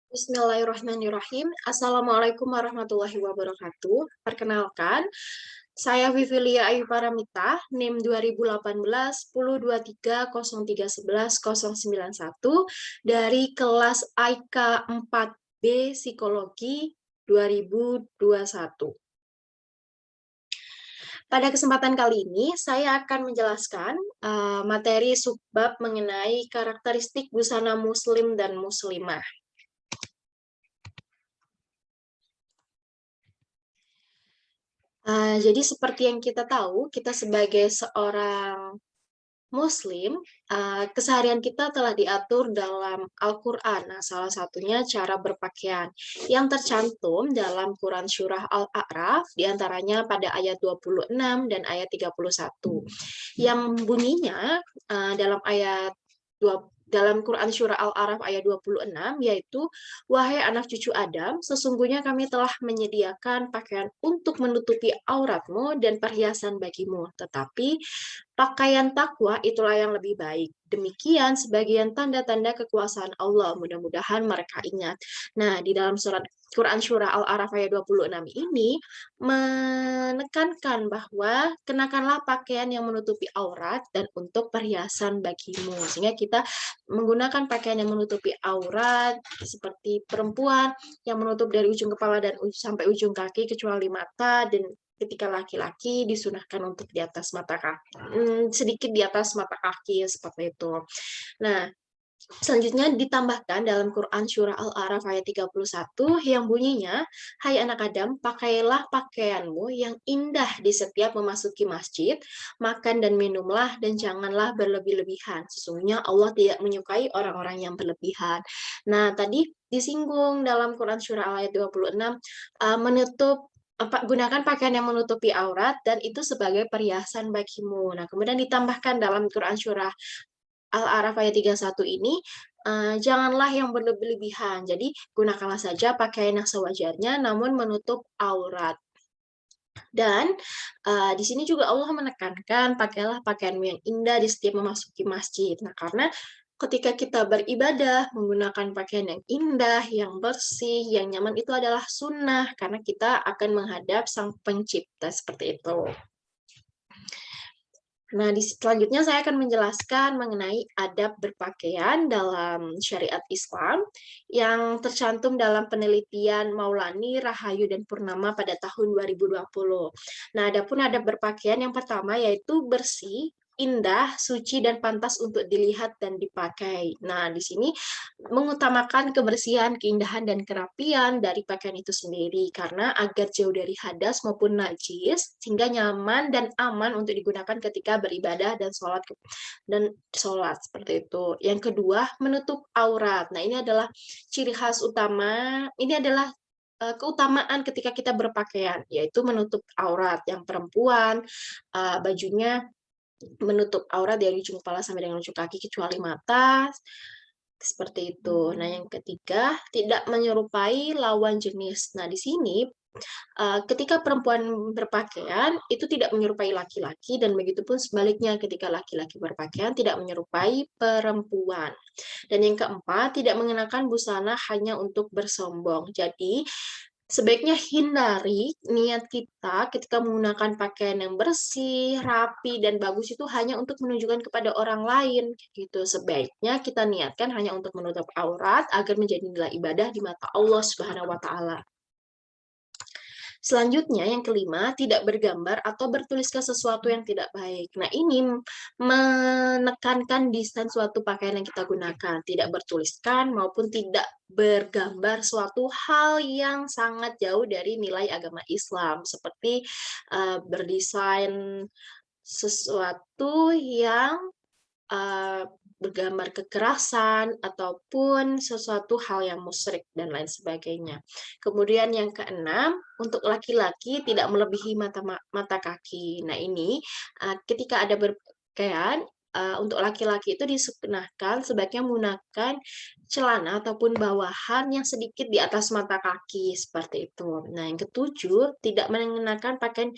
Bismillahirrahmanirrahim. Assalamualaikum warahmatullahi wabarakatuh. Perkenalkan, saya Vivilia Ayu Paramita, NIM 2018 10230311 dari kelas IK 4B Psikologi 2021. Pada kesempatan kali ini, saya akan menjelaskan materi subbab mengenai karakteristik busana muslim dan muslimah. Jadi seperti yang kita tahu, kita sebagai seorang Muslim, keseharian kita telah diatur dalam Al-Quran. Nah, salah satunya cara berpakaian yang tercantum dalam Quran Surah Al-A'raf, diantaranya pada ayat 26 dan ayat 31, yang bunyinya dalam ayat 2, dalam Quran Surah Al-A'raf ayat 26, yaitu, "Wahai anak cucu Adam, sesungguhnya kami telah menyediakan pakaian untuk menutupi auratmu dan perhiasan bagimu. Tetapi pakaian takwa itulah yang lebih baik. Demikian sebagian tanda-tanda kekuasaan Allah. Mudah-mudahan mereka ingat." Nah, di dalam surat Quran Surah Al-A'raf ayat 26 ini menekankan bahwa kenakanlah pakaian yang menutupi aurat dan untuk perhiasan bagimu. Sehingga kita menggunakan pakaian yang menutupi aurat seperti perempuan yang menutup dari ujung kepala dan sampai ujung kaki kecuali mata, dan ketika laki-laki disunahkan untuk di atas mata kaki, sedikit di atas mata kaki seperti itu. Nah, selanjutnya ditambahkan dalam Quran Surah Al-A'raf ayat 31 yang bunyinya, "Hai anak Adam, pakailah pakaianmu yang indah di setiap memasuki masjid, makan dan minumlah dan janganlah berlebih-lebihan. Sesungguhnya Allah tidak menyukai orang-orang yang berlebihan." Nah, tadi disinggung dalam Quran Surah ayat 26, gunakan pakaian yang menutupi aurat dan itu sebagai perhiasan bagimu. Nah, kemudian ditambahkan dalam Quran Surah Al-A'raf ayat 31 ini, janganlah yang berlebihan. Jadi, gunakanlah saja pakaian yang sewajarnya namun menutup aurat. Dan di sini juga Allah menekankan, pakailah pakaianmu yang indah di setiap memasuki masjid. Nah, karena ketika kita beribadah menggunakan pakaian yang indah, yang bersih, yang nyaman itu adalah sunnah karena kita akan menghadap Sang Pencipta seperti itu. Nah, selanjutnya saya akan menjelaskan mengenai adab berpakaian dalam syariat Islam yang tercantum dalam penelitian Maulani, Rahayu, dan Purnama pada tahun 2020. Nah, adapun adab berpakaian yang pertama yaitu bersih, indah, suci, dan pantas untuk dilihat dan dipakai. Nah, di sini mengutamakan kebersihan, keindahan, dan kerapian dari pakaian itu sendiri karena agar jauh dari hadas maupun najis sehingga nyaman dan aman untuk digunakan ketika beribadah dan sholat seperti itu. Yang kedua, menutup aurat. Nah, ini adalah ciri khas utama, ini adalah keutamaan ketika kita berpakaian, yaitu menutup aurat. Yang perempuan, bajunya menutup aurat dari ujung kepala sampai dengan ujung kaki kecuali mata, seperti itu. Nah, yang ketiga, tidak menyerupai lawan jenis. Nah, di sini ketika perempuan berpakaian itu tidak menyerupai laki-laki dan begitupun sebaliknya ketika laki-laki berpakaian tidak menyerupai perempuan. Dan yang keempat, tidak mengenakan busana hanya untuk bersombong. Jadi, sebaiknya hindari niat kita ketika menggunakan pakaian yang bersih, rapi, dan bagus itu hanya untuk menunjukkan kepada orang lain gitu. Sebaiknya kita niatkan hanya untuk menutup aurat agar menjadi nilai ibadah di mata Allah Subhanahu wa taala. Selanjutnya, yang kelima, tidak bergambar atau bertuliskan sesuatu yang tidak baik. Nah, ini menekankan desain suatu pakaian yang kita gunakan, tidak bertuliskan maupun tidak bergambar suatu hal yang sangat jauh dari nilai agama Islam, seperti berdesain sesuatu yang bergambar kekerasan ataupun sesuatu hal yang musyrik dan lain sebagainya. Kemudian yang keenam, untuk laki-laki tidak melebihi mata kaki. Nah, ini ketika ada berpakaian untuk laki-laki itu disunahkan sebaiknya menggunakan celana ataupun bawahan yang sedikit di atas mata kaki seperti itu. Nah, yang ketujuh, tidak mengenakan pakaian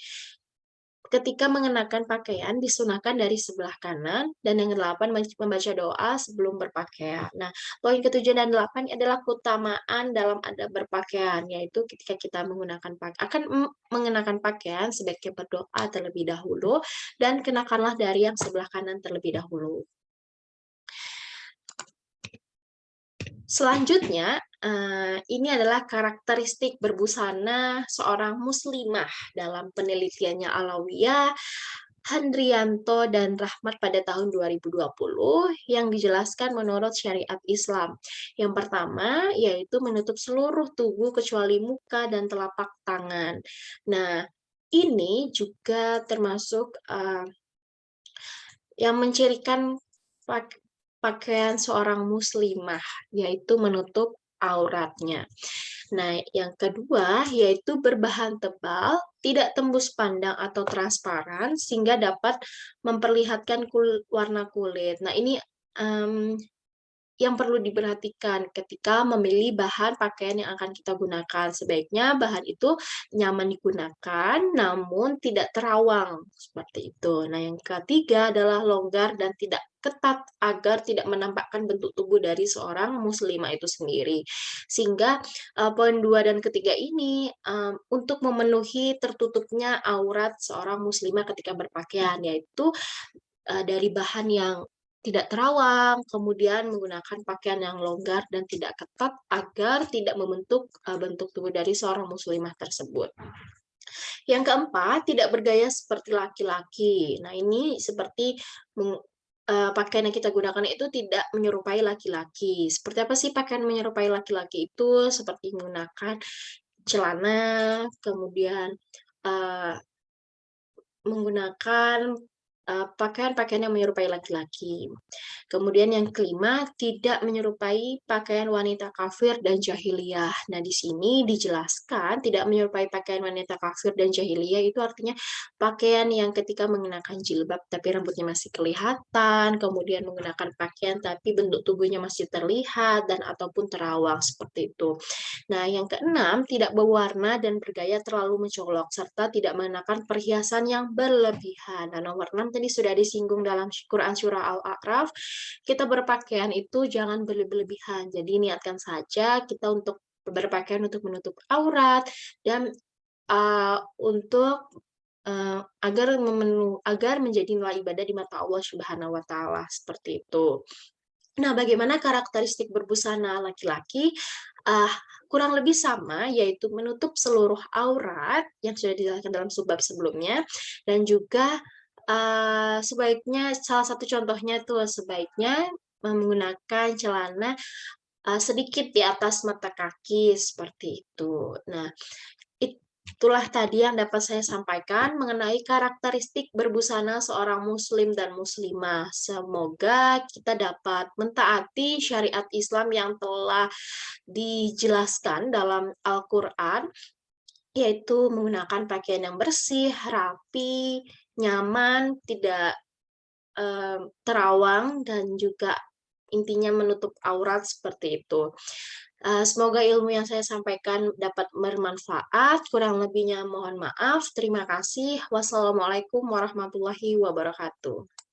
ketika mengenakan pakaian disunahkan dari sebelah kanan, dan yang ke-8 membaca doa sebelum berpakaian. Nah, poin ke-7 dan 8 adalah keutamaan dalam adab berpakaian, yaitu ketika kita mengenakan pakaian sebaiknya berdoa terlebih dahulu dan kenakanlah dari yang sebelah kanan terlebih dahulu. Selanjutnya, ini adalah karakteristik berbusana seorang muslimah dalam penelitiannya Alawiyah, Handrianto dan Rahmat pada tahun 2020 yang dijelaskan menurut syariat Islam. Yang pertama yaitu menutup seluruh tubuh kecuali muka dan telapak tangan. Nah, ini juga termasuk yang mencirikan pakaian seorang muslimah, yaitu menutup auratnya. Nah, yang kedua yaitu berbahan tebal, tidak tembus pandang atau transparan, sehingga dapat memperlihatkan warna kulit. Nah, ini yang perlu diperhatikan ketika memilih bahan pakaian yang akan kita gunakan. Sebaiknya bahan itu nyaman digunakan, namun tidak terawang, seperti itu. Nah, yang ketiga adalah longgar dan tidak ketat agar tidak menampakkan bentuk tubuh dari seorang muslimah itu sendiri. Sehingga poin 2 dan ketiga ini untuk memenuhi tertutupnya aurat seorang muslimah ketika berpakaian, yaitu dari bahan yang tidak terawang, kemudian menggunakan pakaian yang longgar dan tidak ketat agar tidak membentuk bentuk tubuh dari seorang muslimah tersebut. Yang keempat, tidak bergaya seperti laki-laki. Nah, ini seperti pakaian yang kita gunakan itu tidak menyerupai laki-laki. Seperti apa sih pakaian menyerupai laki-laki itu? Seperti menggunakan celana, kemudian menggunakan pakaian-pakaian yang menyerupai laki-laki. Kemudian yang kelima, tidak menyerupai pakaian wanita kafir dan jahiliyah. Nah, di sini dijelaskan tidak menyerupai pakaian wanita kafir dan jahiliyah itu artinya pakaian yang ketika mengenakan jilbab tapi rambutnya masih kelihatan, kemudian menggunakan pakaian tapi bentuk tubuhnya masih terlihat dan ataupun terawang seperti itu. Nah, yang keenam, tidak berwarna dan bergaya terlalu mencolok serta tidak mengenakan perhiasan yang berlebihan. Nah, nomor 6 tadi sudah disinggung dalam Quran Surah Al-A'raf, kita berpakaian itu jangan berlebihan. Jadi niatkan saja kita untuk berpakaian untuk menutup aurat dan untuk agar menjadi nilai ibadah di mata Allah Subhanahu wa taala seperti itu. Nah, bagaimana karakteristik berbusana laki-laki? Kurang lebih sama, yaitu menutup seluruh aurat yang sudah dijelaskan dalam subbab sebelumnya, dan juga sebaiknya salah satu contohnya tuh sebaiknya menggunakan celana sedikit di atas mata kaki seperti itu. Nah, itulah tadi yang dapat saya sampaikan mengenai karakteristik berbusana seorang muslim dan muslimah. Semoga kita dapat mentaati syariat Islam yang telah dijelaskan dalam Al-Quran, yaitu menggunakan pakaian yang bersih, rapi, nyaman, tidak terawang, dan juga intinya menutup aurat seperti itu. Semoga ilmu yang saya sampaikan dapat bermanfaat. Kurang lebihnya mohon maaf. Terima kasih. Wassalamualaikum warahmatullahi wabarakatuh.